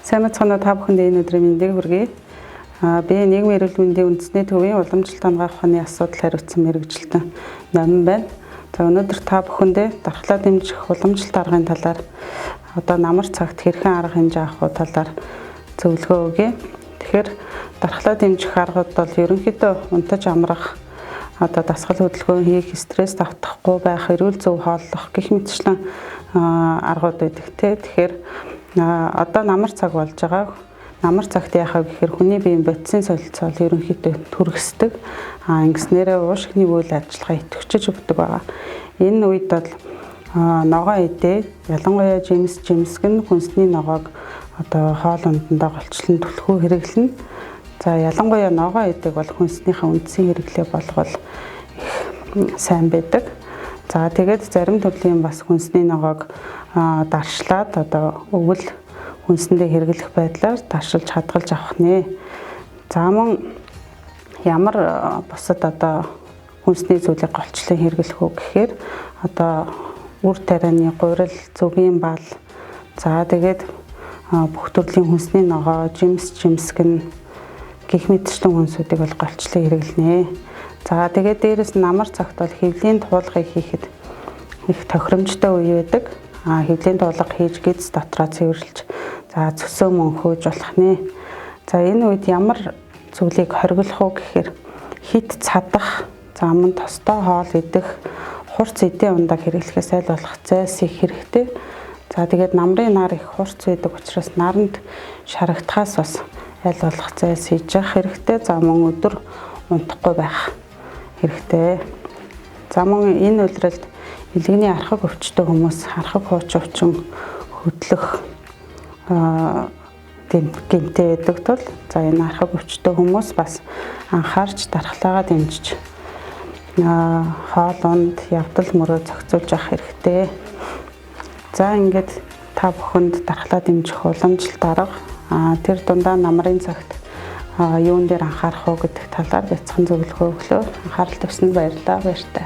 Сайн мэцхан та бүхэнд энэ өдрийн мэндийг хүргэе. Би нийгмийн эрүүл мэндийн үндэсний төвийн уламжлалт хангах ухааны асуудал хариуцсан мэргэжилтэн Номин байна. За өнөөдөр та бүхэндээ дархлаа дэмжих уламжлалт аргын талаар намар цагт хэрхэн арга хэмжээ авах талаар зөвлөгөө өгье. Тэгэхээр дархлаа дэмжих аргууд бол ерөнхийдөө унтаж амрах, дасгал хөдөлгөөн хийх, стресс давтахгүй байх, эрүүл зөв хооллох гэх мэтчлэн аргууд байдаг те. Тэгэхээр намар цаг болж байгаа. Намар цагт яахаа гэхээр хүний биеийн бодисын солилцоол ерөнхийдөө түргэсдэг. Ингэснээрээ уушигны үйл ажиллагаа идэвхжиж өгдөг байгаа. Энэ үед бол ногоо идэ, ялангуяа жимсгэн хүнсний ногоог хоол ундандаа голчлон түлхүү хэрэглэнэ. За ялангуяа ногоо идэг бол хүнснийхээ үндсийн хэрэглээ болгол их сайн байдаг. За тэгээд зарим төрлийн бас хүнсний ногоог даршлаад өвөл хүнсэндээ хэрэглэх байдлаар даршилж хадгалж авах нэ. За мөн ямар бусад хүнсний зүйлийг голчлон хэрэглэх үү гэхээр үр тарианы гурил, зүгийн бал, за тэгээд бүх төрлийн хүнсний ногоо, жимсгэн гэх мэтчлэн хүнсүүдийг бол голчлон хэрэглэнэ. За тэгээд дээрэс нь намар цагт бол хэвлийн туулгыг хийхэд их тохиромжтой үе байдаг. Хэвлийн туулга хийж гидс дотроо цэвэрлж, за цөсөө мөнхөөж болох нэ. За энэ үед ямар зүйлийг хориглох уу гэхээр хит цадах, за мөн тостой хоол идэх, хурц эдийн ундааг хэрэглэхээс аль болох зайлс их хэрэгтэй. За тэгээд намрын нар их хурц байдаг учраас наранд шарагдахаас бас аль болох зайлс хийж явах хэрэгтэй. За мөн өдөр унтахгүй байх хэрэгтэй. За мөн энэ үйлрэлд илгэний архаг өвчтөй хүмүүс архаг хууч өвчин хөдлөх гэмтэй байдаг тул за энэ архаг өвчтөй хүмүүс бас анхаарч дархлаагаа дэмжиж хоол унд явдал мөрөө зохицуулж авах хэрэгтэй. За ингээд та бүхэнд дархлаа дэмжих уламжлалт арга тэр дундаа намрын цагт юун дээр анхаарах уу гэдэг талаар бяцхан зөвлөгөө өглөө. Анхаарал тавьсанд баярлалаа.